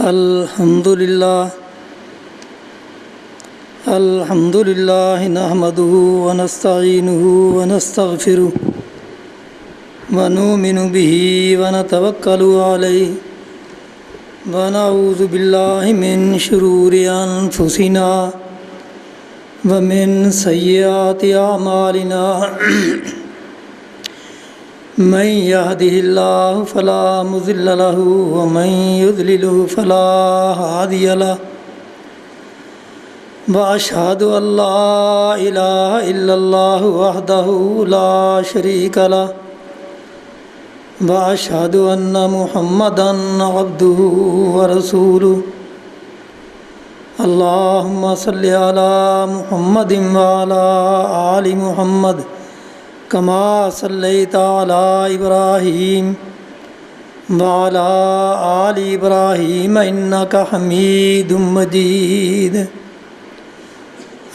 الحمد للہ نحمده ونستعینه ونستغفره ونؤمن به ونتوکل علیہ ونعوذ باللہ من شرور انفسنا ومن سیئات اعمالنا من يهده الله فلا مضل له ومن يضلل فلا هادي له وأشهد أن لا إله إلا الله وحده لا شريك له وأشهد أن محمدًا عبده ورسوله اللهم صل على محمد وعلى آل محمد كما صليت على إبراهيم وعلى آل إبراهيم إنك حميد مجيد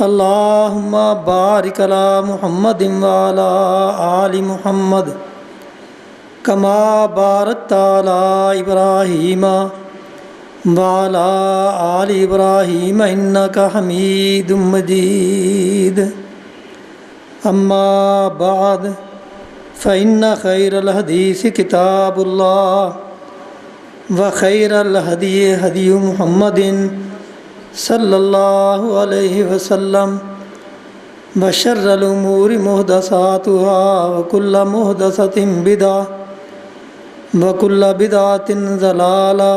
اللهم بارك على محمد وعلى آل محمد كما باركت على إبراهيم وعلى آل إبراهيم إنك حميد مجيد أما بعد فإن خير الحديث كتاب الله وخير الهدي هدي محمد صلى الله عليه وسلم وشر الأمور محدثاتها وكل محدثة بدعة وكل بدعة ضلالة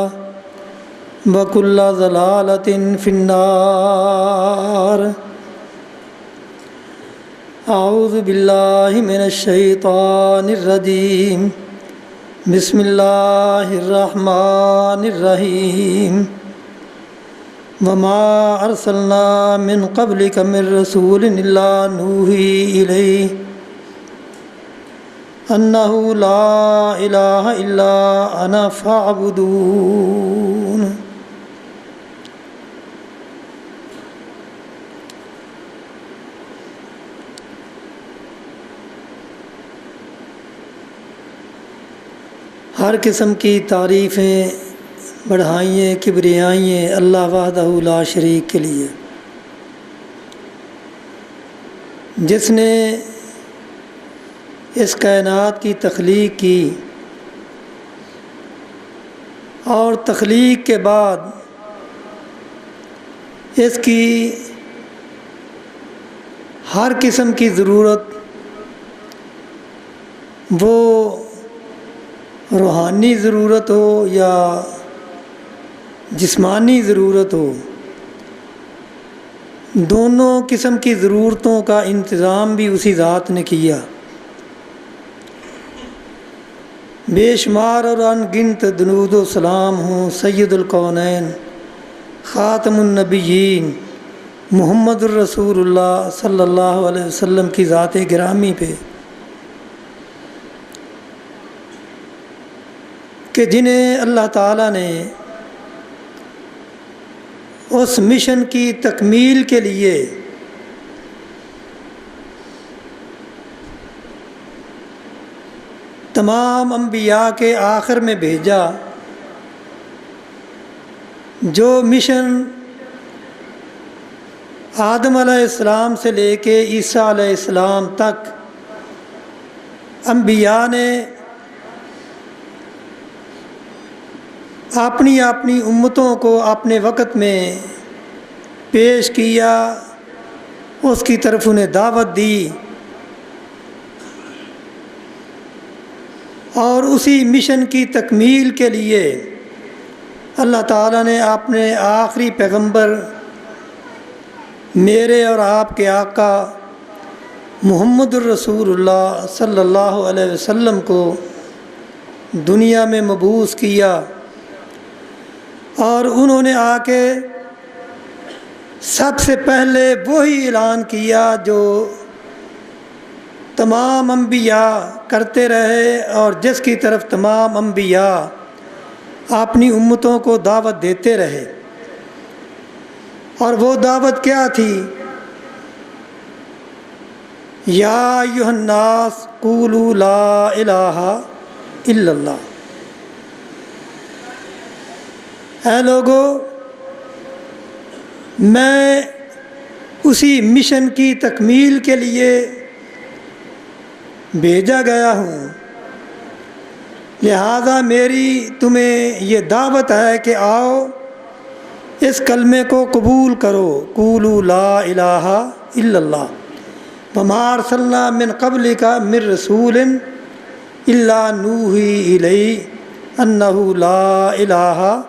وكل ضلالة في النار أعوذ بالله من الشيطان الرجيم بسم الله الرحمن الرحيم وما أرسلنا من قبلك من رسول إلا نوحي إليه أنه لا إله إلا أنا فاعبدون ہر قسم کی تعریفیں بڑھائیں کبریائیں اللہ وحدہ لا شریک کے لیے، جس نے اس کائنات کی تخلیق کی اور تخلیق کے بعد اس کی ہر قسم کی ضرورت، وہ روحانی ضرورت ہو یا جسمانی ضرورت ہو، دونوں قسم کی ضرورتوں کا انتظام بھی اسی ذات نے کیا۔ بے شمار اور ان گنت درود و سلام ہوں سید الکونین خاتم النبیین محمد الرسول اللہ صلی اللہ علیہ وسلم کی ذات گرامی پہ، کہ جنہیں اللہ تعالیٰ نے اس مشن کی تکمیل کے لیے تمام انبیاء کے آخر میں بھیجا، جو مشن آدم علیہ السلام سے لے کے عیسیٰ علیہ السلام تک انبیاء نے اپنی اپنی امتوں کو اپنے وقت میں پیش کیا، اس کی طرف انہیں دعوت دی، اور اسی مشن کی تکمیل کے لیے اللہ تعالیٰ نے اپنے آخری پیغمبر میرے اور آپ کے آقا محمد الرسول اللہ صلی اللہ علیہ وسلم کو دنیا میں مبعوث کیا، اور انہوں نے آ کے سب سے پہلے وہی اعلان کیا جو تمام انبیاء کرتے رہے، اور جس کی طرف تمام انبیاء اپنی امتوں کو دعوت دیتے رہے۔ اور وہ دعوت کیا تھی؟ یا ایھا الناس قولوا لا الہ الا اللہ، اے لوگو میں اسی مشن کی تکمیل کے لیے بھیجا گیا ہوں، لہذا میری تمہیں یہ دعوت ہے کہ آؤ اس کلمے کو قبول کرو، قولوا لا الہ الا اللہ وما ارسلنا من قبلک من رسول الا نوحی الیہ انہ لا الہ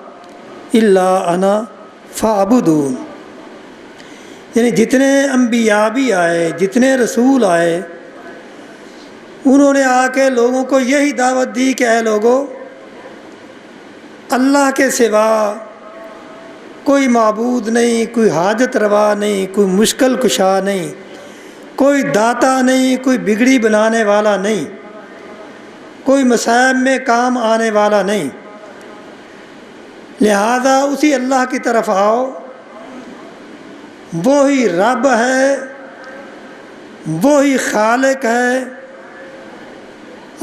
الا انا فاعبدون۔ یعنی جتنے انبیاء بھی آئے، جتنے رسول آئے، انہوں نے آ کے لوگوں کو یہی دعوت دی کہ اے لوگو اللہ کے سوا کوئی معبود نہیں، کوئی حاجت روا نہیں، کوئی مشکل کشا نہیں، کوئی داتا نہیں، کوئی بگڑی بنانے والا نہیں، کوئی مصائب میں کام آنے والا نہیں، لہذا اسی اللہ کی طرف آؤ۔ وہی رب ہے، وہی خالق ہے،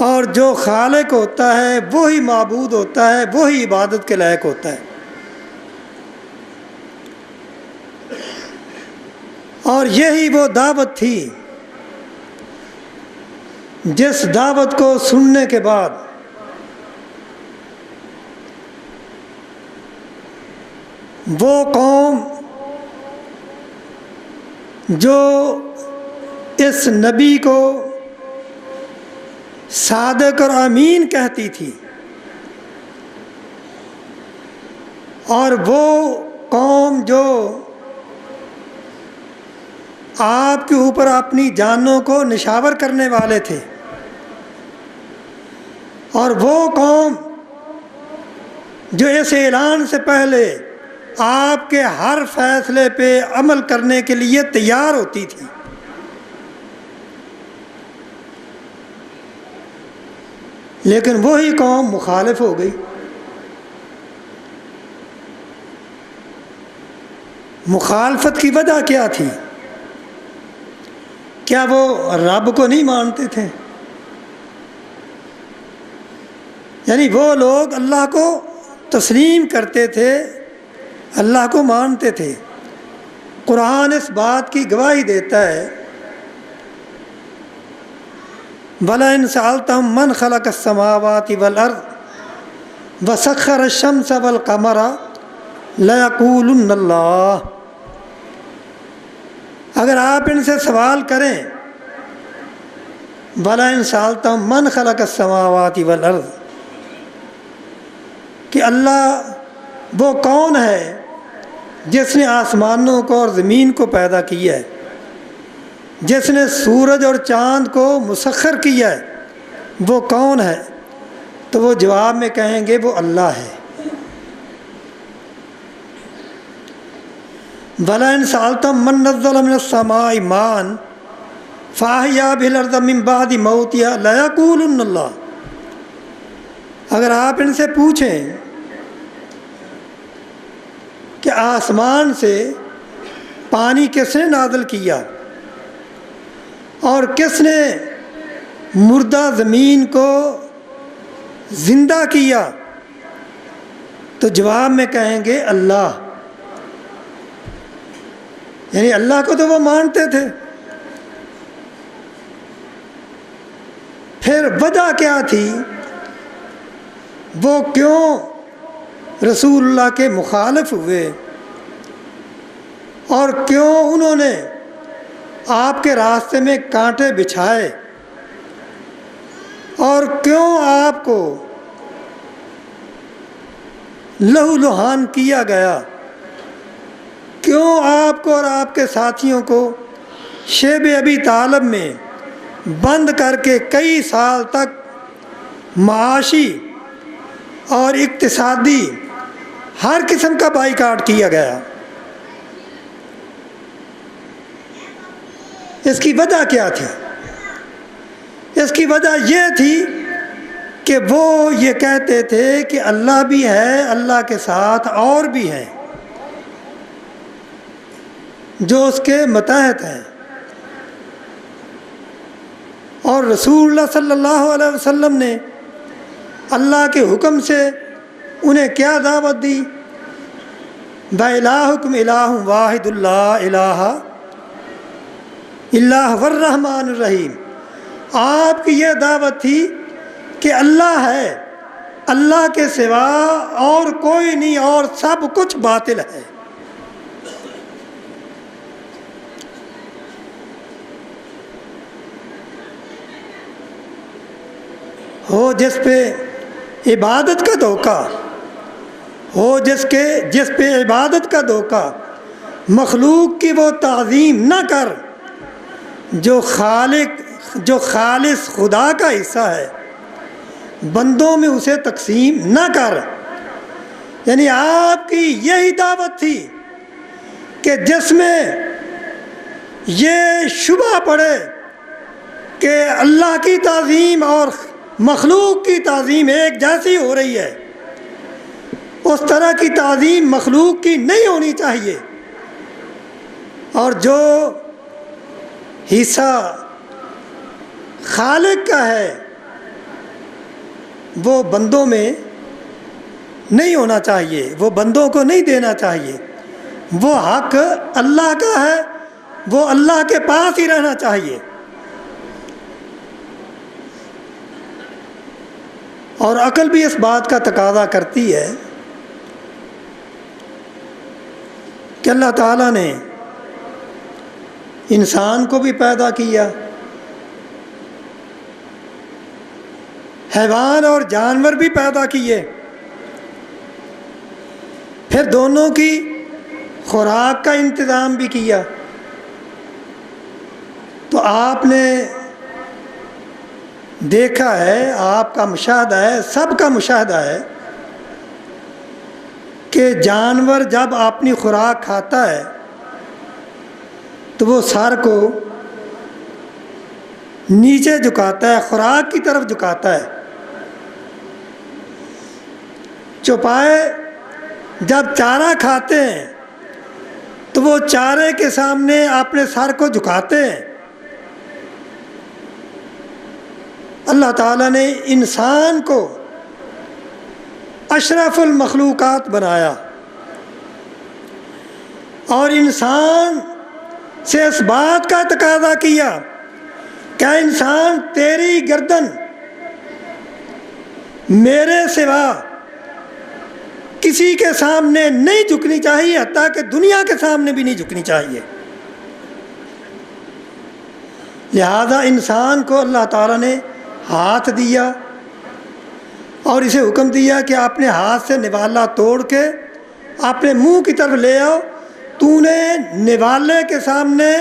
اور جو خالق ہوتا ہے وہی معبود ہوتا ہے، وہی عبادت کے لائق ہوتا ہے۔ اور یہی وہ دعوت تھی جس دعوت کو سننے کے بعد وہ قوم جو اس نبی کو صادق اور امین کہتی تھی، اور وہ قوم جو آپ کے اوپر اپنی جانوں کو نشاور کرنے والے تھے، اور وہ قوم جو اس اعلان سے پہلے آپ کے ہر فیصلے پہ عمل کرنے کے لیے تیار ہوتی تھی، لیکن وہی قوم مخالف ہو گئی۔ مخالفت کی وجہ کیا تھی؟ کیا وہ رب کو نہیں مانتے تھے؟ یعنی وہ لوگ اللہ کو تسلیم کرتے تھے، اللہ کو مانتے تھے۔ قرآن اس بات کی گواہی دیتا ہے، وَلَئِن سَأَلْتَهُم مَّنْ خَلَقَ السَّمَاوَاتِ وَالْأَرْضَ وَسَخَّرَ الشَّمْسَ وَالْقَمَرَ لَيَقُولُنَّ اللَّهُ۔ اگر آپ ان سے سوال کریں، وَلَئِن سَأَلْتَهُم مَّنْ خَلَقَ السَّمَاوَاتِ وَالْأَرْضَ، کہ اللہ وہ کون ہے جس نے آسمانوں کو اور زمین کو پیدا کیا ہے، جس نے سورج اور چاند کو مسخر کیا ہے، وہ کون ہے؟ تو وہ جواب میں کہیں گے وہ اللہ ہے۔ وَلَئِن سَأَلْتَهُم مَّن نَّزَّلَ مِنَ السَّمَاءِ مَاءً فَأَحْيَا بِهِ الْأَرْضَ مِن بَعْدِ مَوْتِهَا لَيَقُولُنَّ اللَّهُ۔ اگر آپ ان سے پوچھیں کہ آسمان سے پانی کس نے نازل کیا اور کس نے مردہ زمین کو زندہ کیا، تو جواب میں کہیں گے اللہ۔ یعنی اللہ کو تو وہ مانتے تھے، پھر وجہ کیا تھی؟ وہ کیوں رسول اللہ کے مخالف ہوئے، اور کیوں انہوں نے آپ کے راستے میں کانٹے بچھائے، اور کیوں آپ کو لہو لہان کیا گیا، کیوں آپ کو اور آپ کے ساتھیوں کو شیب ابی طالب میں بند کر کے کئی سال تک معاشی اور اقتصادی ہر قسم کا بائیکاٹ کیا گیا؟ اس کی وجہ کیا تھی؟ اس کی وجہ یہ تھی کہ وہ یہ کہتے تھے کہ اللہ بھی ہے، اللہ کے ساتھ اور بھی ہیں جو اس کے متحد ہیں، اور رسول اللہ صلی اللہ علیہ وسلم نے اللہ کے حکم سے انہیں کیا دعوت دی وَإِلَٰهُكُمْ إِلَٰهٌ وَاحِدٌ لَا إِلَٰهَ إِلَّا هُوَ الرَّحْمَٰنُ الرَّحِيمُ۔ آپ کی یہ دعوت تھی کہ اللہ ہے، اللہ کے سوا اور کوئی نہیں، اور سب کچھ باطل ہے۔ ہو جس پہ عبادت کا دھوکہ، ہو جس پہ عبادت کا دھوکہ، مخلوق کی وہ تعظیم نہ کر جو خالص خدا کا حصہ ہے، بندوں میں اسے تقسیم نہ کر۔ یعنی آپ کی یہی دعوت تھی کہ جس میں یہ شبہ پڑے کہ اللہ کی تعظیم اور مخلوق کی تعظیم ایک جیسی ہو رہی ہے، اس طرح کی تعظیم مخلوق کی نہیں ہونی چاہیے، اور جو حصہ خالق کا ہے وہ بندوں میں نہیں ہونا چاہیے، وہ بندوں کو نہیں دینا چاہیے۔ وہ حق اللہ کا ہے، وہ اللہ کے پاس ہی رہنا چاہیے۔ اور عقل بھی اس بات کا تقاضا کرتی ہے کہ اللہ تعالیٰ نے انسان کو بھی پیدا کیا، حیوان اور جانور بھی پیدا کیے، پھر دونوں کی خوراک کا انتظام بھی کیا۔ تو آپ نے دیکھا ہے، آپ کا مشاہدہ ہے، سب کا مشاہدہ ہے کہ جانور جب اپنی خوراک کھاتا ہے تو وہ سر کو نیچے جھکاتا ہے، خوراک کی طرف جھکاتا ہے۔ چوپائے جب چارہ کھاتے ہیں تو وہ چارے کے سامنے اپنے سر کو جھکاتے ہیں۔ اللہ تعالیٰ نے انسان کو اشرف المخلوقات بنایا، اور انسان سے اس بات کا تقاضا کیا کہ انسان تیری گردن میرے سوا کسی کے سامنے نہیں جھکنی چاہیے، حتیٰ کہ دنیا کے سامنے بھی نہیں جھکنی چاہیے۔ لہذا انسان کو اللہ تعالیٰ نے ہاتھ دیا اور اسے حکم دیا کہ اپنے ہاتھ سے نوالا توڑ کے اپنے منہ کی طرف لے آؤ۔ تو نے نوالے کے سامنے،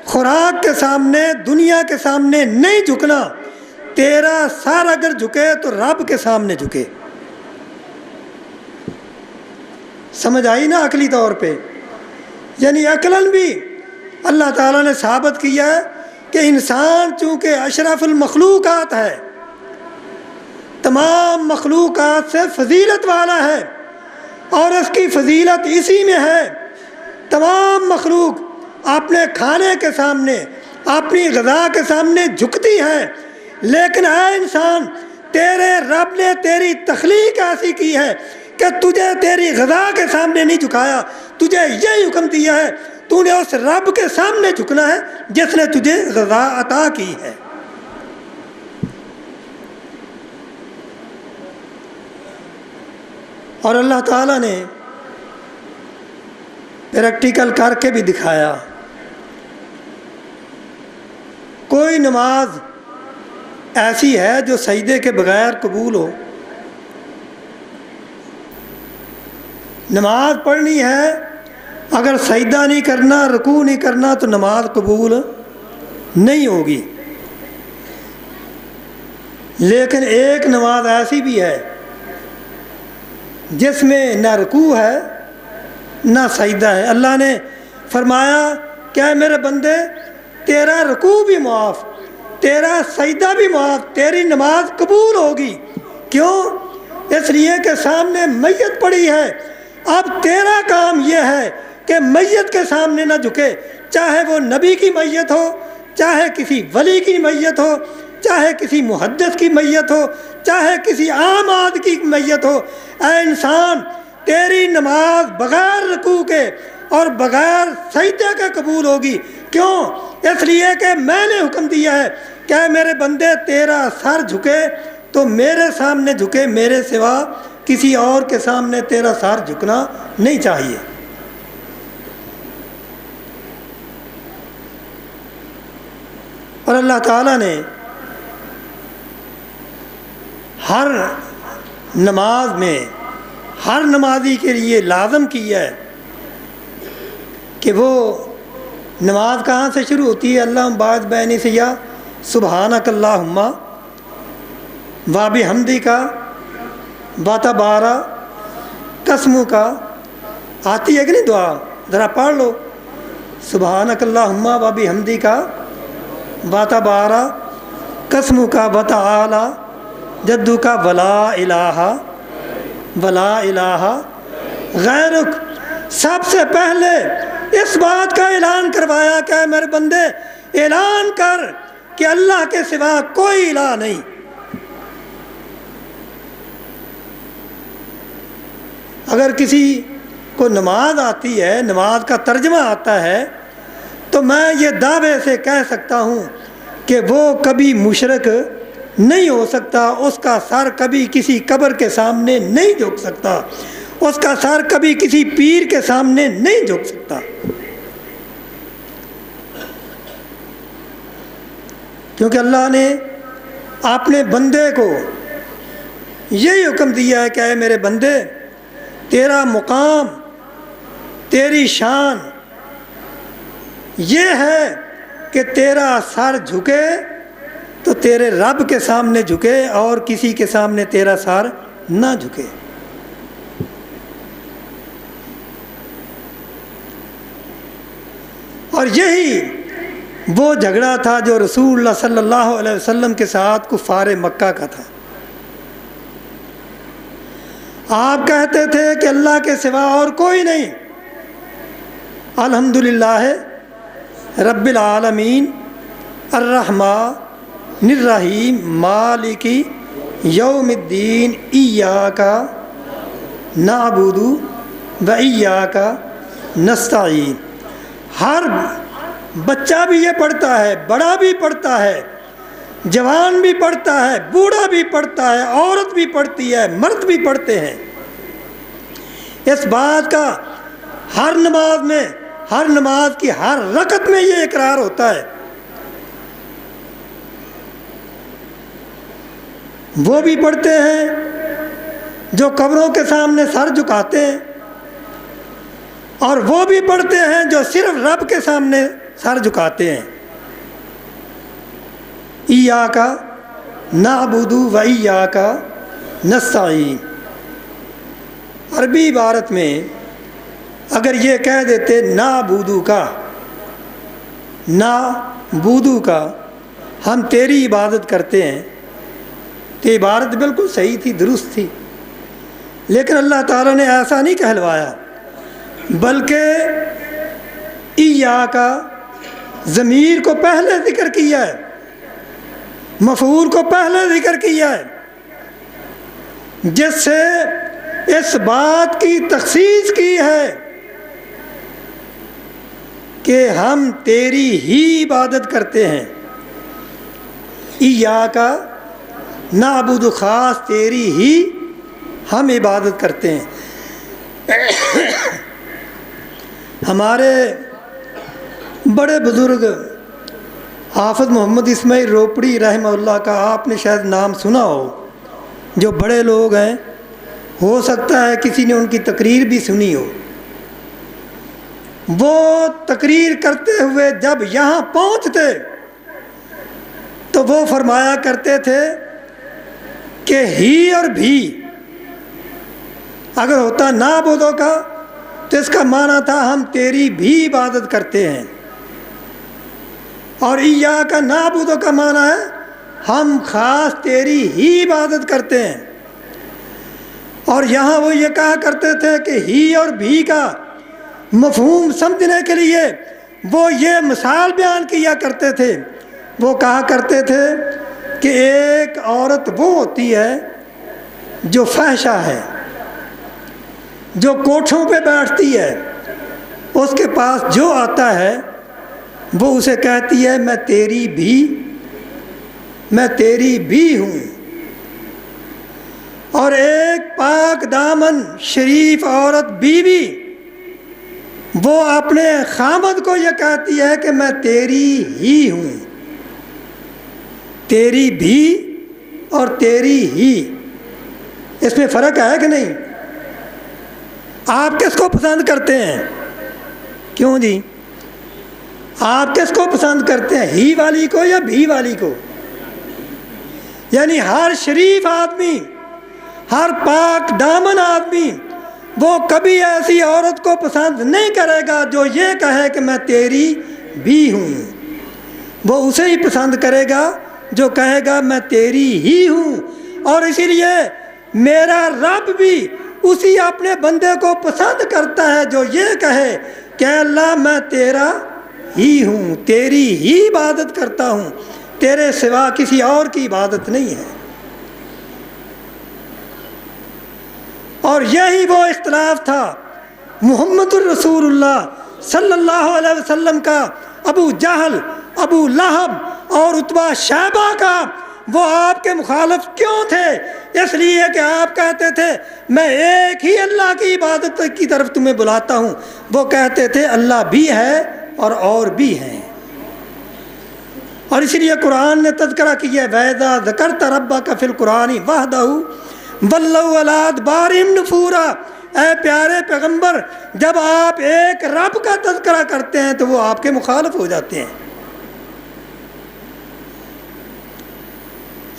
خوراک کے سامنے، دنیا کے سامنے نہیں جھکنا۔ تیرا سر اگر جھکے تو رب کے سامنے جھکے۔ سمجھ آئی نا عقلی طور پہ؟ یعنی عقلاً بھی اللہ تعالیٰ نے ثابت کیا ہے کہ انسان چونکہ اشرف المخلوقات ہے، تمام مخلوقات سے فضیلت والا ہے، اور اس کی فضیلت اسی میں ہے۔ تمام مخلوق اپنے کھانے کے سامنے، اپنی غذا کے سامنے جھکتی ہے، لیکن اے انسان، تیرے رب نے تیری تخلیق ایسی کی ہے کہ تجھے تیری غذا کے سامنے نہیں جھکایا۔ تجھے یہی حکم دیا ہے تو نے اس رب کے سامنے جھکنا ہے جس نے تجھے غذا عطا کی ہے۔ اور اللہ تعالیٰ نے پریکٹیکل کر کے بھی دکھایا۔ کوئی نماز ایسی ہے جو سجدے کے بغیر قبول ہو؟ نماز پڑھنی ہے، اگر سجدہ نہیں کرنا، رکوع نہیں کرنا تو نماز قبول نہیں ہوگی۔ لیکن ایک نماز ایسی بھی ہے جس میں نہ رکوع ہے نہ سجدہ ہے۔ اللہ نے فرمایا کہ اے میرے بندے، تیرا رکوع بھی معاف، تیرا سجدہ بھی معاف، تیری نماز قبول ہوگی۔ کیوں؟ اس لیے کہ سامنے میت پڑی ہے۔ اب تیرا کام یہ ہے کہ میت کے سامنے نہ جھکے، چاہے وہ نبی کی میت ہو، چاہے کسی ولی کی میت ہو، چاہے کسی محدث کی میت ہو، چاہے کسی عام آدمی کی میت ہو۔ اے انسان، تیری نماز بغیر رکوع کے اور بغیر سجدے کے قبول ہوگی۔ کیوں؟ اس لیے کہ میں نے حکم دیا ہے کہ اے میرے بندے تیرا سر جھکے تو میرے سامنے جھکے، میرے سوا کسی اور کے سامنے تیرا سر جھکنا نہیں چاہیے۔ اور اللہ تعالیٰ نے ہر نماز میں ہر نمازی کے لیے لازم کیا ہے کہ وہ نماز کہاں سے شروع ہوتی ہے؟ اللہ باعث بینی سے یا سبحانک اللہم و بحمدک و تبارک اسمک، آتی ہے کہ نہیں دعا؟ ذرا پڑھ لو، سبحانک اللہم و بحمدک و تبارک اسمک و تعالی جدک ولا الہ غیرک۔ سب سے پہلے اس بات کا اعلان کروایا کہ اے میرے بندے اعلان کر کہ اللہ کے سوا کوئی الہ نہیں۔ اگر کسی کو نماز آتی ہے، نماز کا ترجمہ آتا ہے، تو میں یہ دعوے سے کہہ سکتا ہوں کہ وہ کبھی مشرک نہیں ہو سکتا، اس کا سر کبھی کسی قبر کے سامنے نہیں جھک سکتا، اس کا سر کبھی کسی پیر کے سامنے نہیں جھک سکتا، کیونکہ اللہ نے اپنے بندے کو یہی حکم دیا ہے کہ اے میرے بندے تیرا مقام، تیری شان یہ ہے کہ تیرا سر جھکے تو تیرے رب کے سامنے جھکے اور کسی کے سامنے تیرا سر نہ جھکے۔ اور یہی وہ جھگڑا تھا جو رسول اللہ صلی اللہ علیہ وسلم کے ساتھ کفار مکہ کا تھا۔ آپ کہتے تھے کہ اللہ کے سوا اور کوئی نہیں، الحمدللہ رب العالمین الرحمن الرحیم مالک یوم الدین ایاک نعبد و ایاک نستعین۔ ہر بچہ بھی یہ پڑھتا ہے، بڑا بھی پڑھتا ہے، جوان بھی پڑھتا ہے، بوڑھا بھی پڑھتا ہے، عورت بھی پڑھتی ہے، مرد بھی پڑھتے ہیں۔ اس بات کا ہر نماز میں، ہر نماز کی ہر رکعت میں یہ اقرار ہوتا ہے۔ وہ بھی پڑھتے ہیں جو قبروں کے سامنے سر جھکاتے ہیں، اور وہ بھی پڑھتے ہیں جو صرف رب کے سامنے سر جھکاتے ہیں۔ ایاک نعبد و ایاک نستعین۔ عربی عبارت میں اگر یہ کہہ دیتے نعبدو کا ہم تیری عبادت کرتے ہیں، تو عبارت بالکل صحیح تھی، درست تھی، لیکن اللہ تعالیٰ نے ایسا نہیں کہلوایا، بلکہ ایاک ضمیر کو پہلے ذکر کیا ہے، مفعول کو پہلے ذکر کیا ہے، جس سے اس بات کی تخصیص کی ہے کہ ہم تیری ہی عبادت کرتے ہیں۔ ایاک نعبد، خاص تیری ہی ہم عبادت کرتے ہیں۔ ہمارے بڑے بزرگ حافظ محمد اسماعیل روپڑی رحمہ اللہ کا آپ نے شاید نام سنا ہو، جو بڑے لوگ ہیں، ہو سکتا ہے کسی نے ان کی تقریر بھی سنی ہو۔ وہ تقریر کرتے ہوئے جب یہاں پہنچتے تو وہ فرمایا کرتے تھے کہ ہی اور بھی اگر ہوتا نعبدو کا تو اس کا معنی تھا ہم تیری بھی عبادت کرتے ہیں، اور ایاک نعبدو کا معنی ہے ہم خاص تیری ہی عبادت کرتے ہیں۔ اور یہاں وہ یہ کہا کرتے تھے کہ ہی اور بھی کا مفہوم سمجھنے کے لیے وہ یہ مثال بیان کیا کرتے تھے۔ وہ کہا کرتے تھے کہ ایک عورت وہ ہوتی ہے جو فحشہ ہے، جو کوٹھوں پہ بیٹھتی ہے اس کے پاس جو آتا ہے وہ اسے کہتی ہے میں تیری بھی ہوں. اور ایک پاک دامن شریف عورت بیوی وہ اپنے خامد کو یہ کہتی ہے کہ میں تیری ہی ہوں. تیری بھی اور تیری ہی، اس میں فرق ہے کہ نہیں؟ آپ کس کو پسند کرتے ہیں؟ کیوں جی؟ آپ کس کو پسند کرتے ہیں، ہی والی کو یا بھی والی کو؟ یعنی ہر شریف آدمی، ہر پاک دامن آدمی وہ کبھی ایسی عورت کو پسند نہیں کرے گا جو یہ کہے کہ میں تیری بھی ہوں. وہ اسے ہی پسند کرے گا جو کہے گا میں تیری ہی ہوں. اور اسی لیے میرا رب بھی اسی اپنے بندے کو پسند کرتا ہے جو یہ کہے کہ اللہ میں تیرا ہی ہوں، تیری ہی عبادت کرتا ہوں، تیرے سوا کسی اور کی عبادت نہیں ہے. اور یہی وہ اختلاف تھا محمد الرسول اللہ صلی اللہ علیہ وسلم کا ابو جہل، ابو لہب اور عتبہ شیبہ کا. وہ آپ کے مخالف کیوں تھے؟ اس لیے کہ آپ کہتے تھے میں ایک ہی اللہ کی عبادت کی طرف تمہیں بلاتا ہوں. وہ کہتے تھے اللہ بھی ہے اور بھی ہیں. اور اسی لیے قرآن نے تذکرہ کیا ہے وَإِذَا ذَكَرْتَ رَبَّكَ فِي الْقُرْآنِ وَحْدَهُ وَلَّوْا عَلَىٰ أَدْبَارِهِمْ نُفُورًا. اے پیارے پیغمبر، جب آپ ایک رب کا تذکرہ کرتے ہیں تو وہ آپ کے مخالف ہو جاتے ہیں.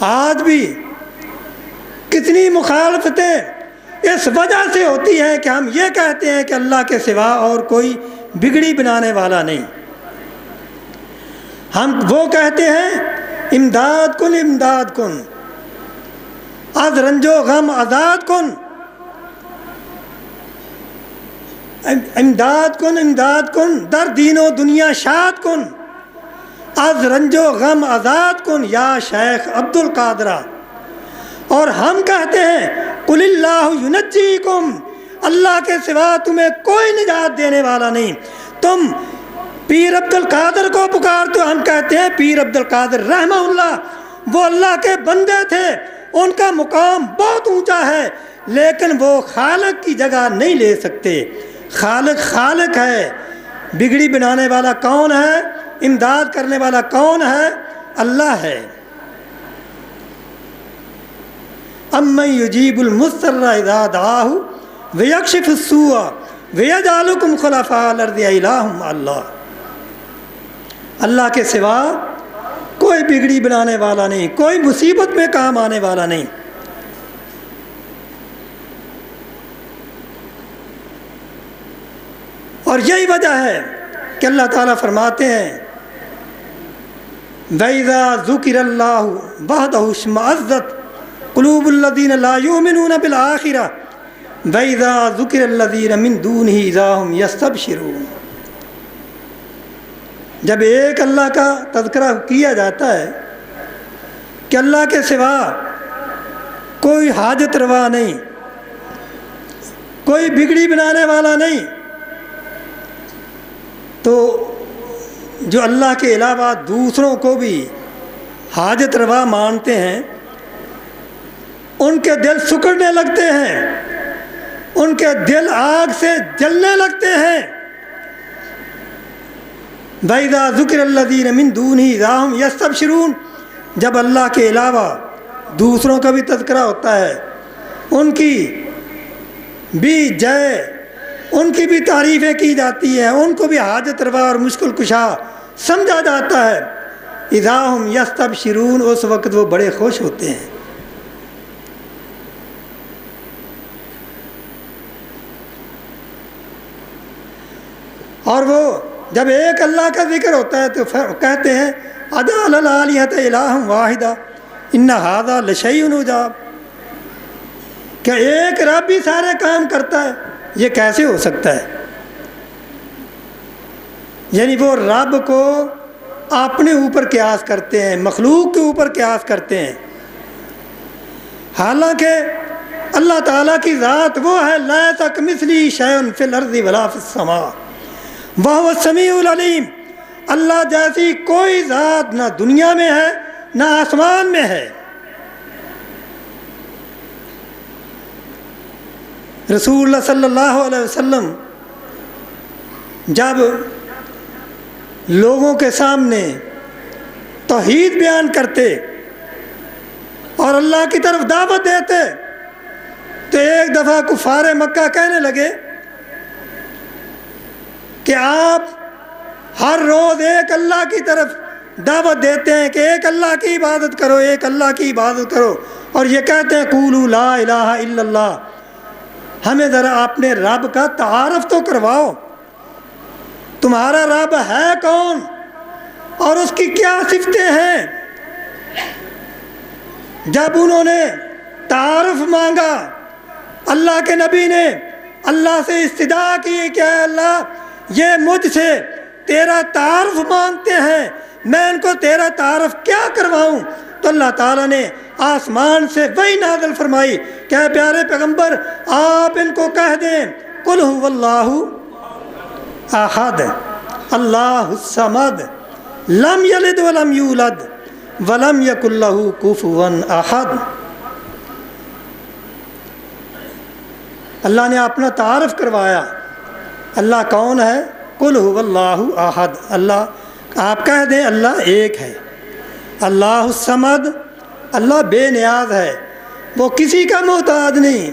آج بھی کتنی مخالفتیں اس وجہ سے ہوتی ہیں کہ ہم یہ کہتے ہیں کہ اللہ کے سوا اور کوئی بگڑی بنانے والا نہیں. ہم وہ کہتے ہیں امداد کن امداد کن، از رنج و غم آزاد کن، امداد کن در دین و دنیا شاد کن، از رنج و غم آزاد کن یا شیخ عبد القادرہ. اور ہم کہتے ہیں قل اللہ ینجیکم، اللہ کے سوا تمہیں کوئی نجات دینے والا نہیں. تم پیر عبد القادر کو پکارتے ہو، ہم کہتے ہیں پیر عبد القادر رحمہ اللہ وہ اللہ کے بندے تھے، ان کا مقام بہت اونچا ہے، لیکن وہ خالق کی جگہ نہیں لے سکتے. خالق ہے. بگڑی بنانے والا کون ہے؟ امداد کرنے والا کون ہے؟ اللہ ہے. امن یجیب المضطر اذا دعاہ ویکشف السوء ویجعلکم خلفاء الارض الہ مع اللہ. اللہ کے سوا کوئی بگڑی بنانے والا نہیں، کوئی مصیبت میں کام آنے والا نہیں. اور یہی وجہ ہے کہ اللہ تعالیٰ فرماتے ہیں وَإِذَا ذُكِرَ اللَّهُ وَحْدَهُ اشْمَأَزَّتْ قُلُوبُ الَّذِينَ لَا يُؤْمِنُونَ بِالْآخِرَةِ وَإِذَا ذُكِرَ الَّذِينَ مِن دُونِهِ إِذَا هُمْ يَسْتَبْشِرُونَ. جب ایک اللہ کا تذکرہ کیا جاتا ہے کہ اللہ کے سوا کوئی حاجت روا نہیں، کوئی بگڑی بنانے والا نہیں، تو جو اللہ کے علاوہ دوسروں کو بھی حاجت روا مانتے ہیں ان کے دل سکڑنے لگتے ہیں، ان کے دل آگ سے جلنے لگتے ہیں. وَإِذَا ذُكِرَ الَّذِينَ مِن دُونِهِ إِذَا هُمْ يَسْتَبْشِرُونَ. جب اللہ کے علاوہ دوسروں کا بھی تذکرہ ہوتا ہے، ان کی بھی ان کی بھی تعریفیں کی جاتی ہیں، ان کو بھی حاجت روا اور مشکل کشا سمجھا جاتا ہے. اذا ہم یستبشرون، اس وقت وہ بڑے خوش ہوتے ہیں. اور وہ جب ایک اللہ کا ذکر ہوتا ہے تو کہتے ہیں اجعل الآلہۃ الہا واحدا ان ھذا لشیء عجاب. کہ ایک رب ہی سارے کام کرتا ہے، یہ کیسے ہو سکتا ہے؟ یعنی وہ رب کو اپنے اوپر قیاس کرتے ہیں، مخلوق کے اوپر قیاس کرتے ہیں. حالانکہ اللہ تعالیٰ کی ذات وہ ہے لیس کمثلہ شیء فی الارض ولا فی السماء وہو السمیع العلیم. اللہ جیسی کوئی ذات نہ دنیا میں ہے نہ آسمان میں ہے. رسول اللہ صلی اللہ علیہ وسلم جب لوگوں کے سامنے توحید بیان کرتے اور اللہ کی طرف دعوت دیتے تو ایک دفعہ کفار مکہ کہنے لگے کہ آپ ہر روز ایک اللہ کی طرف دعوت دیتے ہیں کہ ایک اللہ کی عبادت کرو، ایک اللہ کی عبادت کرو، اور یہ کہتے ہیں قولوا لا الہ الا اللہ. ہمیں ذرا اپنے رب کا تعارف تو کرواؤ، تمہارا رب ہے کون اور اس کی کیا صفتیں ہیں. جب انہوں نے تعارف مانگا، اللہ کے نبی نے اللہ سے استدعا کی کہ اے اللہ یہ مجھ سے تیرا تعارف مانگتے ہیں، میں ان کو تیرا تعارف کیا کرواؤں. تو اللہ تعالیٰ نے آسمان سے وحی نازل فرمائی کہ اے پیارے پیغمبر آپ ان کو کہہ دیں قل هو اللہ احد اللہ الصمد لم یلد ولم یولد ولم یکن لہ کفوا احد. اللہ نے اپنا تعارف کروایا. اللہ کون ہے؟ قل هو اللہ احد. اللہ آپ کہہ دیں اللہ ایک ہے. اللہ الصمد، اللہ بے نیاز ہے، وہ کسی کا محتاج نہیں،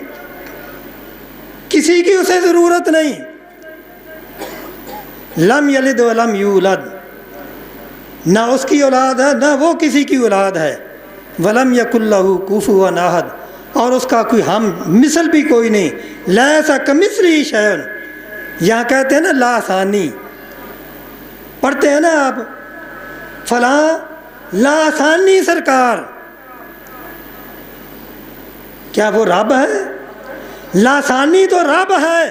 کسی کی اسے ضرورت نہیں. لم یلد ولم یولد، نہ اس کی اولاد ہے نہ وہ کسی کی اولاد ہے. ولم یکن لہ کفوا احد، اور اس کا کوئی ہم مثل بھی کوئی نہیں. لیس کمثلہ شیء، یہاں کہتے ہیں نا لاسانی، پڑھتے ہیں نا آپ فلاں لاسانی سرکار، کیا وہ رب ہے؟ لاسانی تو رب ہے.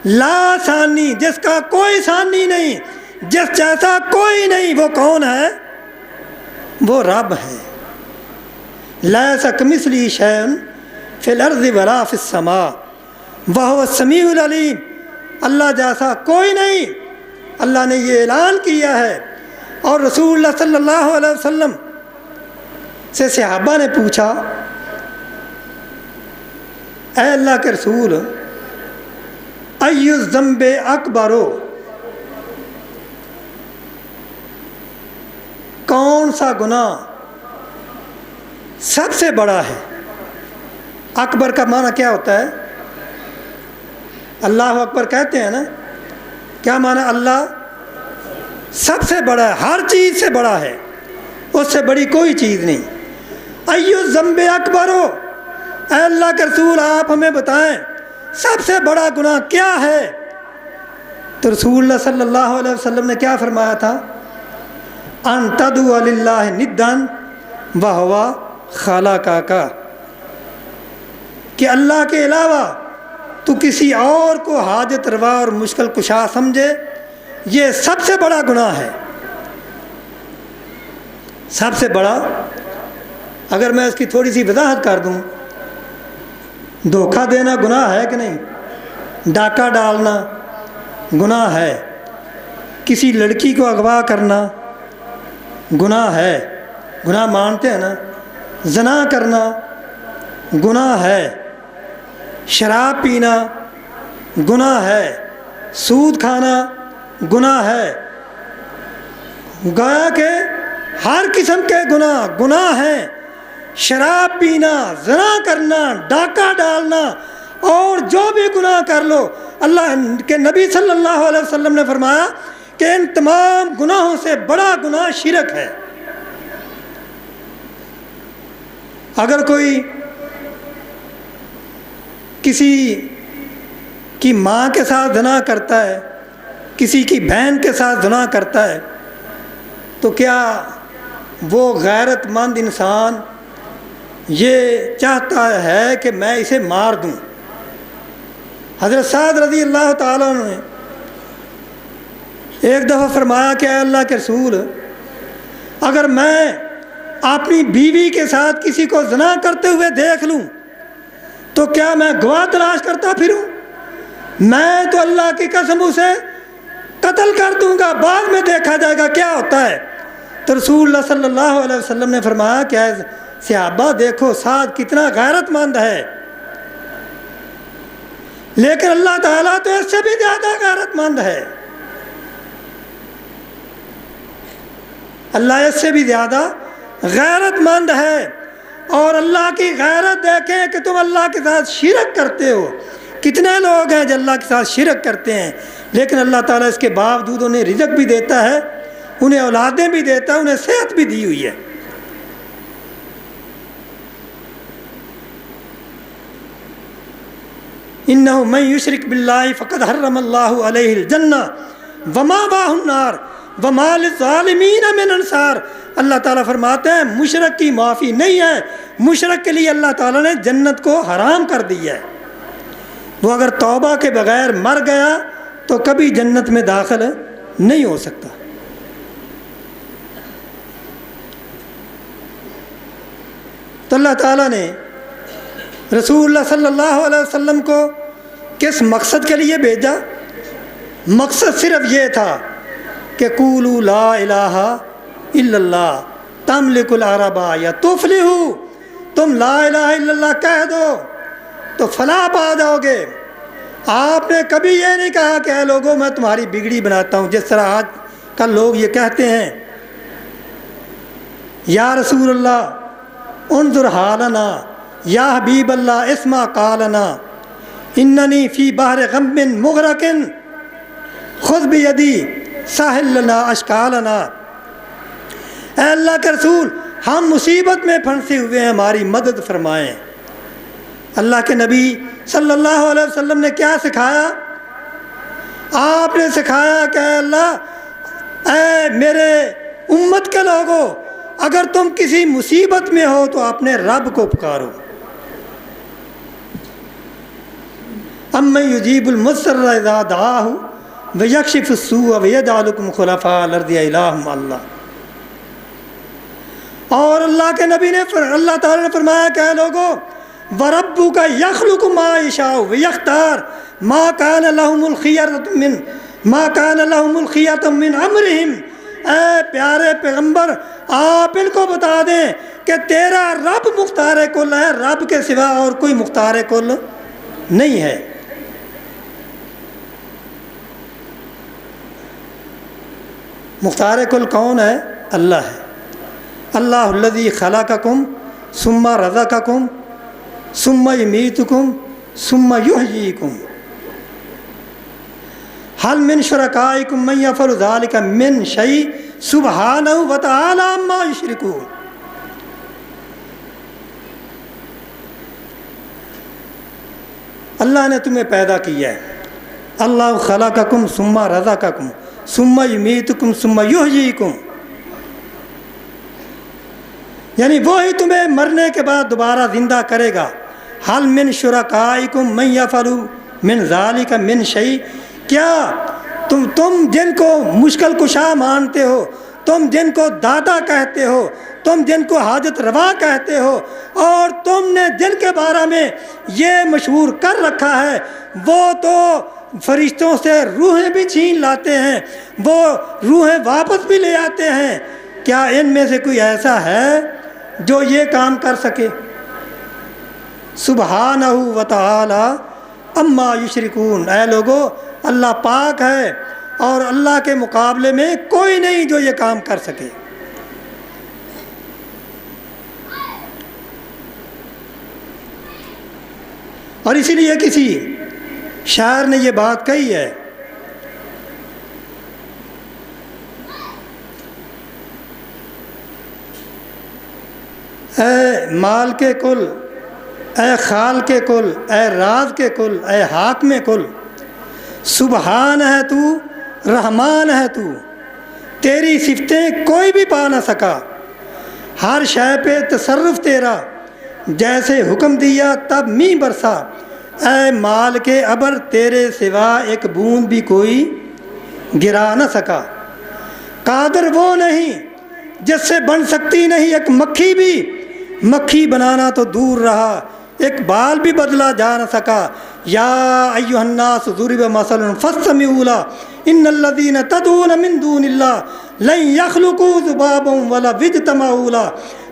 لاسانی جس کا کوئی ثانی نہیں، جس جیسا کوئی نہیں، وہ کون ہے؟ وہ رب ہے. لیس کمثلہ شیء فی الارض ولا فی السماء وہو السمیع العلیم. اللہ جیسا کوئی نہیں، اللہ نے یہ اعلان کیا ہے. اور رسول اللہ صلی اللہ علیہ وسلم سے صحابہ نے پوچھا اے اللہ کے رسول ای الذنب اکبر، کون سا گناہ سب سے بڑا ہے؟ اکبر کا معنی کیا ہوتا ہے؟ اللہ اکبر کہتے ہیں نا، کیا معنی؟ اللہ سب سے بڑا ہے، ہر چیز سے بڑا ہے، اس سے بڑی کوئی چیز نہیں. ای الذنب اکبر، اے اللہ کے رسول آپ ہمیں بتائیں سب سے بڑا گناہ کیا ہے؟ تو رسول اللہ صلی اللہ علیہ وسلم نے کیا فرمایا تھا؟ ان تدعو للہ ندا وہو خلقک، کہ اللہ کے علاوہ تو کسی اور کو حاجت روا اور مشکل کشا سمجھے، یہ سب سے بڑا گناہ ہے. سب سے بڑا، اگر میں اس کی تھوڑی سی وضاحت کر دوں، دھوکہ دینا گناہ ہے کہ نہیں؟ ڈاکہ ڈالنا گناہ ہے، کسی لڑکی کو اغوا کرنا گناہ ہے، گناہ مانتے ہیں نا. زنا کرنا گناہ ہے، شراب پینا گناہ ہے، سود کھانا گناہ ہے. گویا کہ ہر قسم کے گناہ ہیں. شراب پینا، زنا کرنا، ڈاکہ ڈالنا اور جو بھی گناہ کر لو، اللہ کے نبی صلی اللہ علیہ وسلم نے فرمایا کہ ان تمام گناہوں سے بڑا گناہ شرک ہے. اگر کوئی کسی کی ماں کے ساتھ زنا کرتا ہے، کسی کی بہن کے ساتھ زنا کرتا ہے، تو کیا وہ غیرت مند انسان یہ چاہتا ہے کہ میں اسے مار دوں؟ حضرت سعد رضی اللہ تعالیٰ عنہ نے ایک دفعہ فرمایا کہ اے اللہ کے رسول، اگر میں اپنی بیوی کے ساتھ کسی کو زنا کرتے ہوئے دیکھ لوں تو کیا میں گواہ تلاش کرتا پھروں؟ میں تو اللہ کی قسم اسے قتل کر دوں گا، بعد میں دیکھا جائے گا کیا ہوتا ہے۔ تو رسول اللہ صلی اللہ علیہ وسلم نے فرمایا کہ اے صحابہ دیکھو سعد کتنا غیرت مند ہے، لیکن اللہ تعالیٰ تو اس سے بھی زیادہ غیرت مند ہے، اللہ اس سے بھی زیادہ غیرت مند ہے۔ اور اللہ کی غیرت دیکھیں کہ تم اللہ کے ساتھ شرک کرتے ہو۔ کتنے لوگ ہیں جو اللہ کے ساتھ شرک کرتے ہیں، لیکن اللہ تعالیٰ اس کے باوجود انہیں رزق بھی دیتا ہے، انہیں اولادیں بھی دیتا ہے، انہیں صحت بھی دی ہوئی ہے۔ انہ من یشرک باللہ فقد حرم اللہ علیہ الجنہ ومأواہ النار وما للظالمین من انصار۔ اللہ تعالیٰ فرماتے ہیں مشرک کی معافی نہیں ہے، مشرک کے لیے اللہ تعالیٰ نے جنت کو حرام کر دی ہے، وہ اگر توبہ کے بغیر مر گیا تو کبھی جنت میں داخل نہیں ہو سکتا۔ تو اللہ تعالیٰ نے رسول اللہ صلی اللہ علیہ وسلم کو کس مقصد کے لیے بھیجا؟ مقصد صرف یہ تھا کہ قولوا لا الہ الا اللہ تملک العرب یا تفلحوا، تم لا الہ الا اللہ کہہ دو تو فلاح پا جاؤ گے۔ آپ نے کبھی یہ نہیں کہا کہ اے لوگوں میں تمہاری بگڑی بناتا ہوں، جس طرح آج کل لوگ یہ کہتے ہیں یا رسول اللہ انظر حالنا، یا حبیب اللہ اسمع قالنا، اننی فی بحر غم مغرق خذ بیدی ساحل لنا اشکالنا۔ اے اللہ کے رسول ہم مصیبت میں پھنسے ہوئے ہیں، ہماری مدد فرمائیں۔ اللہ کے نبی صلی اللہ علیہ وسلم نے کیا سکھایا؟ آپ نے سکھایا کہ اے اللہ، اے میرے امت کے لوگوں، اگر تم کسی مصیبت میں ہو تو اپنے رب کو پکارو۔ امن یجیب المضطر اذا دعاہ ویکشف السوء ویجعلکم خلفاء الارض الہ مع اللہ۔ اور اللہ کے نبی نے اللہ تعالیٰ نے فرمایا کہ اے لوگوں وَرَبُّكَ يَخْلُقُ مَا يَشَاءُ وَيَخْتَارُ مَا كَانَ لَهُمُ الْخِيَرَةُ مِنْ أَمْرِهِمْ۔ اے پیارے پیغمبر آپ ان کو بتا دیں کہ تیرا رب مختار کل ہے، رب کے سوا اور کوئی مختار کل نہیں ہے۔ مختار کل کون ہے؟ اللہ ہے۔ اللہ الذی خلقکم ثم رزقکم ثم یمیتکم ثم یحییکم هل من شرکائکم من یفعل ذلک من شیء سبحانہ وتعالی عما یشرکون۔ اللہ نے تمہیں پیدا کیا ہے، اللہ خلقکم ثم رزقکم ثم یمیتکم ثم یحییکم، یعنی وہی تمہیں مرنے کے بعد دوبارہ زندہ کرے گا۔ حل من شرکائکم من یفعل من ذالک من شیء، کیا تم جن کو مشکل کشا مانتے ہو، تم جن کو دادا کہتے ہو، تم جن کو حاجت روا کہتے ہو، اور تم نے جن کے بارے میں یہ مشہور کر رکھا ہے وہ تو فرشتوں سے روحیں بھی چھین لاتے ہیں، وہ روحیں واپس بھی لے آتے ہیں، کیا ان میں سے کوئی ایسا ہے جو یہ کام کر سکے؟ سبحانہ وتعالی اما یشرکون۔ اے لوگو اللہ پاک ہے اور اللہ کے مقابلے میں کوئی نہیں جو یہ کام کر سکے۔ اور اسی لیے کسی شاعر نے یہ بات کہی ہے، اے مال کے کل، اے خال کے کل، اے راز کے کل، اے حاکم کل، سبحان ہے تو، رحمان ہے تو، تیری صفتیں کوئی بھی پا نہ سکا، ہر شے پہ تصرف تیرا، جیسے حکم دیا تب می برسا، اے مال کے ابر تیرے سوا ایک بوند بھی کوئی گرا نہ سکا، قادر وہ نہیں جس سے بن سکتی نہیں ایک مکھی بھی، مکھی بنانا تو دور رہا ایک بال بھی بدلا جا نہ سکا۔ یا ایھا الناس ضرب مثل فاستمعوا له ان الذين تدعون من دون الله لن يخلقوا ذبابا ولو اجتمعوا له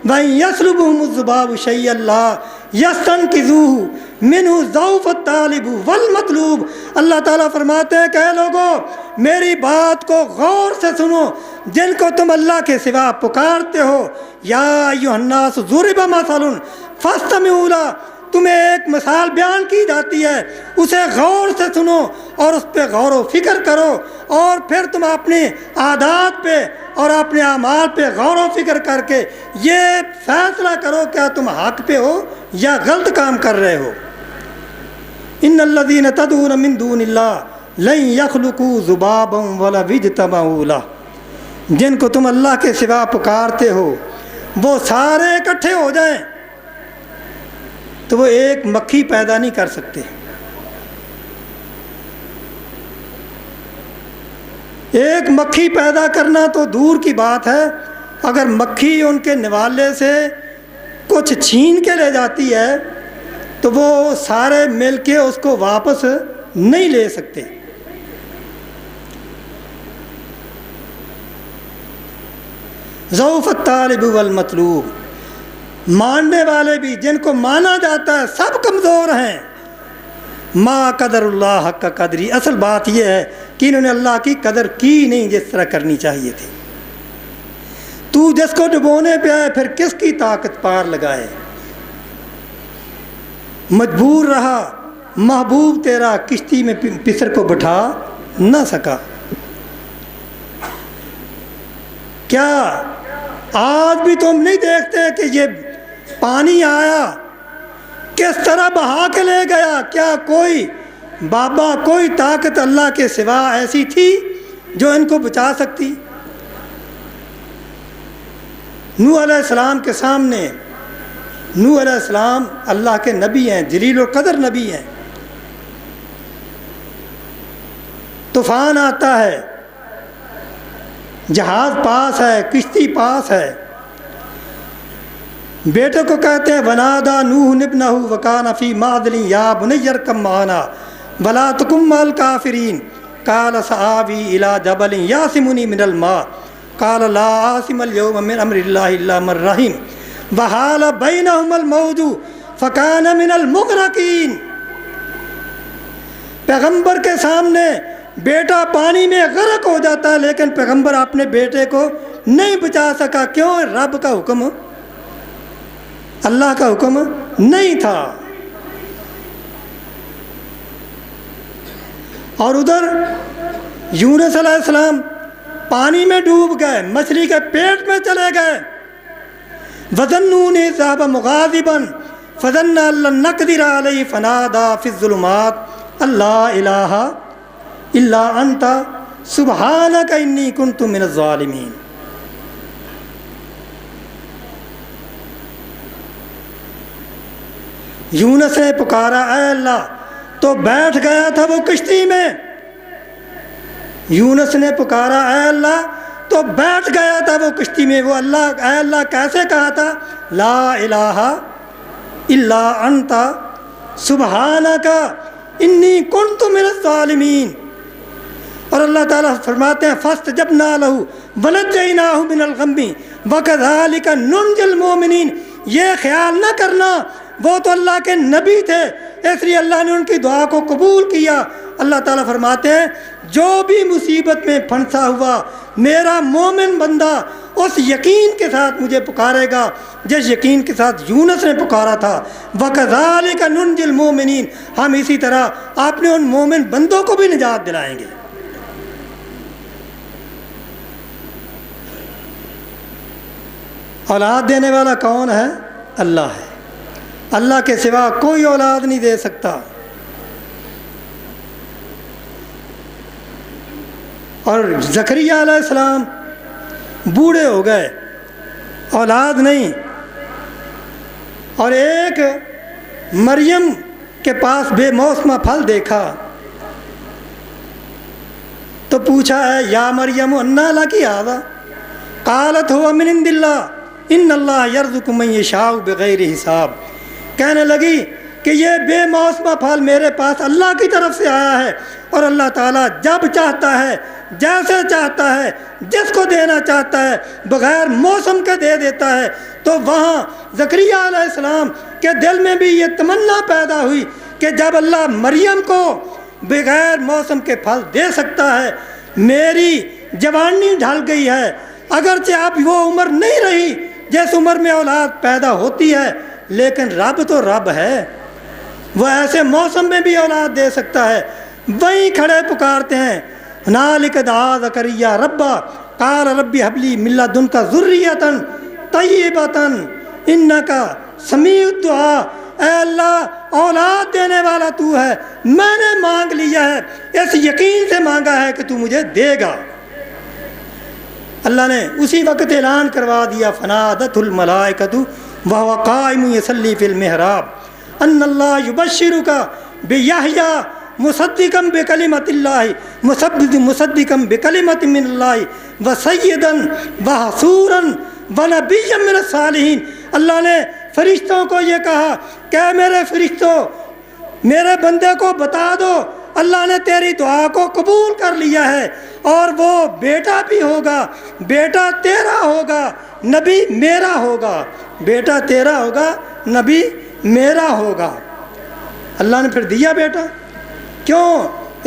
وان يسلبهم الذباب شيئا لا يستنقذوه منه ضعف الطالب والمطلوب۔ اللہ تعالیٰ فرماتے ہیں کہ اے لوگو میری بات کو غور سے سنو جن کو تم اللہ کے سوا پکارتے ہو۔ یا ایھا الناس ضرب مثل فاستمعوا له، تمہیں ایک مثال بیان کی جاتی ہے، اسے غور سے سنو اور اس پہ غور و فکر کرو، اور پھر تم اپنے عادات پہ اور اپنے اعمال پہ غور و فکر کر کے یہ فیصلہ کرو کیا تم حق پہ ہو یا غلط کام کر رہے ہو۔ ان الذین تدعون من دون اللہ لن یخلقوا ذبابا ولو اجتمعوا لہ، جن کو تم اللہ کے سوا پکارتے ہو وہ سارے اکٹھے ہو جائیں تو وہ ایک مکھی پیدا نہیں کر سکتے۔ ایک مکھی پیدا کرنا تو دور کی بات ہے، اگر مکھی ان کے نوالے سے کچھ چھین کے لے جاتی ہے تو وہ سارے مل کے اس کو واپس نہیں لے سکتے۔ ضعف الطالب والمطلوب، ماننے والے بھی جن کو مانا جاتا ہے سب کمزور ہیں۔ ما قدر اللہ حق قدری، اصل بات یہ ہے کہ انہوں نے اللہ کی قدر کی نہیں جس طرح کرنی چاہیے تھی۔ تو جس کو ڈبونے پہ آئے پھر کس کی طاقت پار لگائے، مجبور رہا محبوب تیرا کشتی میں پسر کو بٹھا نہ سکا۔ کیا آج بھی تم نہیں دیکھتے کہ یہ پانی آیا کس طرح بہا کے لے گیا؟ کیا کوئی بابا کوئی طاقت اللہ کے سوا ایسی تھی جو ان کو بچا سکتی؟ نوح علیہ السلام کے سامنے، نوح علیہ السلام اللہ کے نبی ہیں، جلیل القدر نبی ہیں، طوفان آتا ہے، جہاز پاس ہے، کشتی پاس ہے، بیٹے کو کہتے ہیں ونادا نوح ابنہ وکان فی معدل یا بنی ارکب معنا ولا تکن مع الکافرین قال سآوی الی جبل یعصمنی من الماء قال لا عاصم اليوم من امر اللہ الا من رحم وحال بینہم الموج فکان من المغرقین۔ پیغمبر کے سامنے بیٹا پانی میں غرق ہو جاتا ہے لیکن پیغمبر اپنے بیٹے کو نہیں بچا سکا۔ کیوں؟ رب کا حکم، اللہ کا حکم نہیں تھا۔ اور ادھر یونس علیہ السلام پانی میں ڈوب گئے، مچھلی کے پیٹ میں چلے گئے۔ وَظَنُّونِ ذَهَبَ مُغَاضِبًا فَظَنَّ أَن لَّن نَّقْدِرَ عَلَيْهِ فَنَادَىٰ فِي الظُّلُمَاتِ أَن لَّا إِلَٰهَ إِلَّا أَنتَ سُبْحَانَكَ إِنِّي كُنتُ مِنَ الظَّالِمِينَ۔ یونس نے پکارا اے اللہ، تو بیٹھ گیا تھا وہ کشتی میں۔ یونس نے پکارا اے اللہ، تو بیٹھ گیا تھا وہ کشتی میں۔ وہ اللہ اے اللہ کیسے کہا تھا؟ لا الہ الا انت سبحانک انی کنت من الظالمین۔ اور اللہ تعالیٰ فرماتے ہیں فاستجبنا لہ ونجیناہ من الغم وکذالک ننجی المؤمنین۔ یہ خیال نہ کرنا وہ تو اللہ کے نبی تھے، اس لیے اللہ نے ان کی دعا کو قبول کیا۔ اللہ تعالیٰ فرماتے ہیں جو بھی مصیبت میں پھنسا ہوا میرا مومن بندہ اس یقین کے ساتھ مجھے پکارے گا جس یقین کے ساتھ یونس نے پکارا تھا۔ وَكَذَلِكَ نُنْجِي الْمُؤْمِنِينَ، ہم اسی طرح آپ نے ان مومن بندوں کو بھی نجات دلائیں گے۔ اولاد دینے والا کون ہے؟ اللہ ہے۔ اللہ کے سوا کوئی اولاد نہیں دے سکتا۔ اور زکریا علیہ السلام بوڑھے ہو گئے، اولاد نہیں، اور ایک مریم کے پاس بے موسمہ پھل دیکھا تو پوچھا ہے یا مریم انا لکی ھذا قالت هو من عند اللہ ان اللہ یرزق من یشاء بغیر حساب۔ کہنے لگی کہ یہ بے موسمہ پھل میرے پاس اللہ کی طرف سے آیا ہے، اور اللہ تعالیٰ جب چاہتا ہے، جیسے چاہتا ہے، جس کو دینا چاہتا ہے، بغیر موسم کے دے دیتا ہے۔ تو وہاں زکریا علیہ السلام کے دل میں بھی یہ تمنا پیدا ہوئی کہ جب اللہ مریم کو بغیر موسم کے پھل دے سکتا ہے، میری جوانی ڈھل گئی ہے، اگرچہ اب وہ عمر نہیں رہی جس عمر میں اولاد پیدا ہوتی ہے، لیکن رب تو رب ہے، وہ ایسے موسم میں بھی اولاد دے سکتا ہے۔ وہیں کھڑے پکارتے ہیں، ہنالک دعا زکریا ربا قال ربی ہب لی من لدنک ذریۃ طیبۃ انک سمیع الدعاء۔ اے اللہ، اولاد دینے والا تو ہے، میں نے مانگ لیا ہے، اس یقین سے مانگا ہے کہ تو مجھے دے گا۔ اللہ نے اسی وقت اعلان کروا دیا، فنادت الملائکۃ وہو قائم یصلی فی المحراب ان اللہ یبشرک بیحییٰ مصدقا بکلمۃ اللہ مصدقا بکلمۃ من اللہ وسیدا وحصورا ونبیا من الصالحین۔ اللہ نے فرشتوں کو یہ کہا کہ میرے فرشتوں، میرے بندے کو بتا دو، اللہ نے تیری دعا کو قبول کر لیا ہے، اور وہ بیٹا بھی ہوگا، بیٹا تیرا ہوگا، نبی میرا ہوگا، بیٹا تیرا ہوگا، نبی میرا ہوگا۔ اللہ نے پھر دیا بیٹا، کیوں؟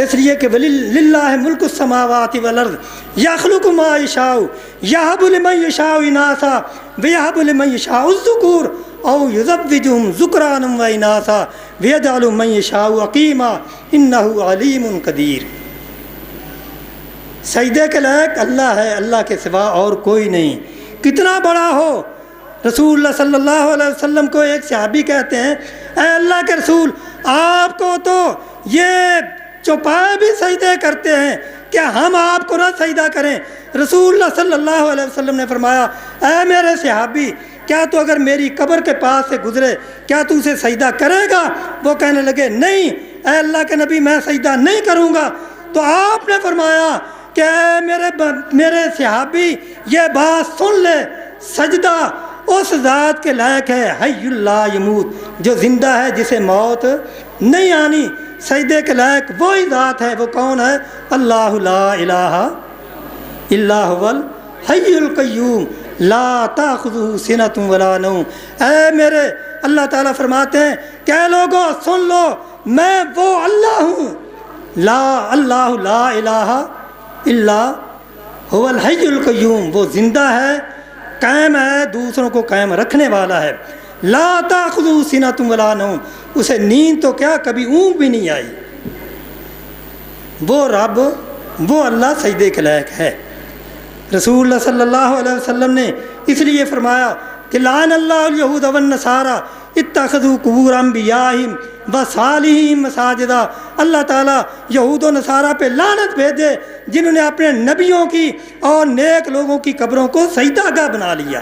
اس لیے کہ للہ ملک السماوات والارض یخلق ما یشاء یہب لمن یشاء اناثا ویہب لمن یشاء الذکور او یزوجہم ذکرانا و اناثا ویجعل من یشاء عقیما انہ علیم قدیر۔ سجدے کے لائق اللہ ہے، اللہ کے سوا اور کوئی نہیں، کتنا بڑا ہو۔ رسول اللہ صلی اللہ علیہ وسلم کو ایک صحابی کہتے ہیں، اے اللہ کے رسول، آپ کو تو یہ چوپائے بھی سجدے کرتے ہیں، کیا ہم آپ کو نہ سجدہ کریں؟ رسول اللہ صلی اللہ علیہ وسلم نے فرمایا، اے میرے صحابی، کیا تو اگر میری قبر کے پاس سے گزرے کیا تو اسے سجدہ کرے گا؟ وہ کہنے لگے، نہیں اے اللہ کے نبی، میں سجدہ نہیں کروں گا۔ تو آپ نے فرمایا کہ اے میرے صحابی، یہ بات سن لے، سجدہ اس ذات کے لائق ہے، حی لا یموت، جو زندہ ہے، جسے موت نہیں آنی۔ سجدے کے لائق وہی ذات ہے، وہ کون ہے؟ اللہ لا الہ الا هو الحی القیوم لا تاخذہ سنۃ ولا نوم۔ اے میرے، اللہ تعالیٰ فرماتے ہیں کہ لوگوں سن لو، میں وہ اللہ ہوں، اللہ لا الہ الا هو الحی القیوم، وہ زندہ ہے، قائم ہے، دوسروں کو قائم رکھنے والا ہے۔ لا تاخذہ سنۃ ولا نوم، اسے نیند تو کیا کبھی اونگ بھی نہیں آئی۔ وہ رب، وہ اللہ سجدے کے لائق ہے۔ رسول اللہ صلی اللہ علیہ وسلم نے اس لیے فرمایا کہ لعن اللہ الیہود والنصارى اتخذوا قبور انبیائہم وصالحین مساجدا۔ اللہ تعالیٰ یہود و نصارہ پہ لعنت بھیجے جنہوں نے اپنے نبیوں کی اور نیک لوگوں کی قبروں کو سجدہ گاہ بنا لیا۔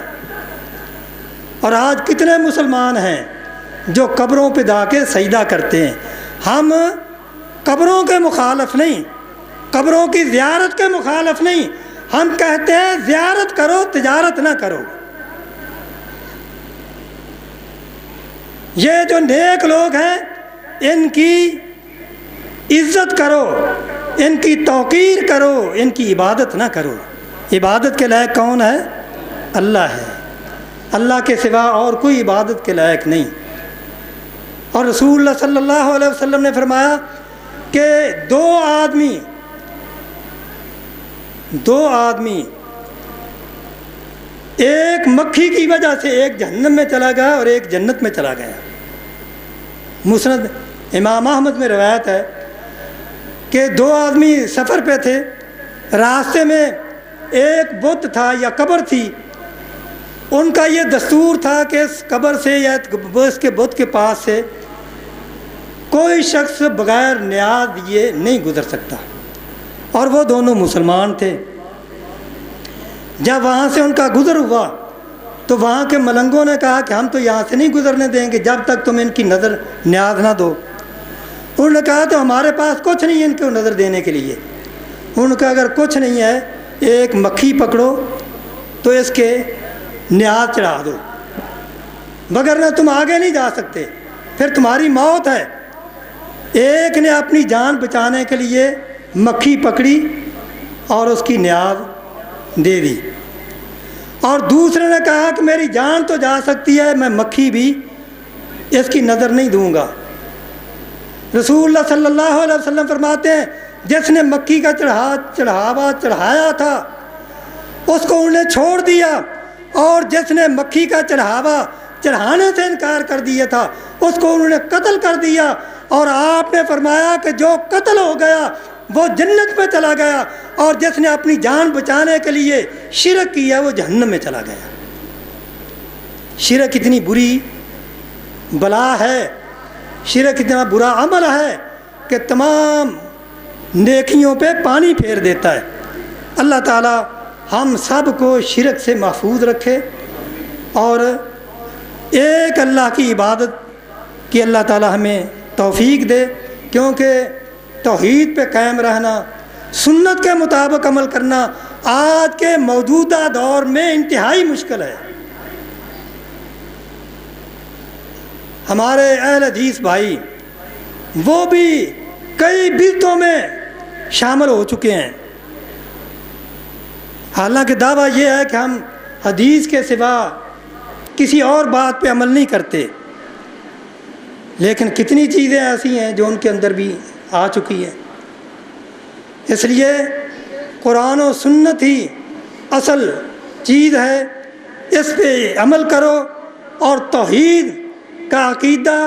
اور آج کتنے مسلمان ہیں جو قبروں پہ جا کے سجدہ کرتے ہیں۔ ہم قبروں کے مخالف نہیں، قبروں کی زیارت کے مخالف نہیں، ہم کہتے ہیں زیارت کرو، تجارت نہ کرو۔ یہ جو نیک لوگ ہیں ان کی عزت کرو، ان کی توقیر کرو، ان کی عبادت نہ کرو۔ عبادت کے لائق کون ہے؟ اللہ ہے، اللہ کے سوا اور کوئی عبادت کے لائق نہیں۔ اور رسول اللہ صلی اللہ علیہ وسلم نے فرمایا کہ دو آدمی ایک مکھی کی وجہ سے ایک جہنم میں چلا گیا اور ایک جنت میں چلا گیا۔ مسند امام احمد میں روایت ہے کہ دو آدمی سفر پہ تھے، راستے میں ایک بت تھا یا قبر تھی، ان کا یہ دستور تھا کہ اس قبر سے یا اس کے بت کے پاس سے کوئی شخص بغیر نیاز یہ نہیں گزر سکتا، اور وہ دونوں مسلمان تھے۔ جب وہاں سے ان کا گزر ہوا تو وہاں کے ملنگوں نے کہا کہ ہم تو یہاں سے نہیں گزرنے دیں گے جب تک تم ان کی نظر نیاز نہ دو۔ انہوں نے کہا تو ہمارے پاس کچھ نہیں ہے ان کو نظر دینے کے لیے۔ انہوں نے کہا اگر کچھ نہیں ہے، ایک مکھی پکڑو تو اس کے نیاز چڑھا دو۔ وگرنہ تم آگے نہیں جا سکتے، پھر تمہاری موت ہے۔ ایک نے اپنی جان بچانے کے لیے مکھی پکڑی اور اس کی نیاز دے دی، اور دوسرے نے کہا کہ میری جان تو جا سکتی ہے، میں مکھی بھی اس کی نظر نہیں دوں گا۔ رسول اللہ صلی اللہ علیہ وسلم فرماتے ہیں جس نے مکھی کا چڑھاوا چڑھایا تھا اس کو انہوں نے چھوڑ دیا، اور جس نے مکھی کا چڑھاوا چڑھانے سے انکار کر دیا تھا اس کو انہوں نے قتل کر دیا، اور آپ نے فرمایا کہ جو قتل ہو گیا وہ جنت میں چلا گیا، اور جس نے اپنی جان بچانے کے لیے شرک کیا وہ جہنم میں چلا گیا۔ شرک اتنی بری بلا ہے، شرک اتنا برا عمل ہے کہ تمام نیکیوں پہ پانی پھیر دیتا ہے۔ اللہ تعالی ہم سب کو شرک سے محفوظ رکھے، اور ایک اللہ کی عبادت کی اللہ تعالی ہمیں توفیق دے، کیونکہ توحید پہ قائم رہنا، سنت کے مطابق عمل کرنا آج کے موجودہ دور میں انتہائی مشکل ہے۔ ہمارے اہل حدیث بھائی وہ بھی کئی بدعتوں میں شامل ہو چکے ہیں، حالانکہ دعویٰ یہ ہے کہ ہم حدیث کے سوا کسی اور بات پہ عمل نہیں کرتے، لیکن کتنی چیزیں ایسی ہیں جو ان کے اندر بھی آ چکی ہیں۔ اس لیے قرآن و سنت ہی اصل چیز ہے، اس پہ عمل کرو، اور توحید کا عقیدہ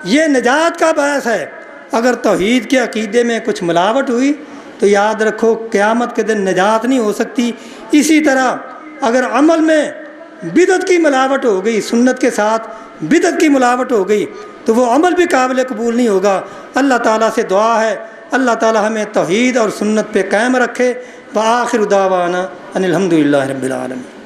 یہ نجات کا باعث ہے۔ اگر توحید کے عقیدے میں کچھ ملاوٹ ہوئی تو یاد رکھو قیامت کے دن نجات نہیں ہو سکتی۔ اسی طرح اگر عمل میں بدعت کی ملاوٹ ہو گئی، سنت کے ساتھ بدعت کی ملاوٹ ہو گئی تو وہ عمل بھی قابل قبول نہیں ہوگا۔ اللہ تعالیٰ سے دعا ہے اللہ تعالیٰ ہمیں توحید اور سنت پہ قائم رکھے۔ وآخر دعوانا ان الحمد للہ رب العالمین۔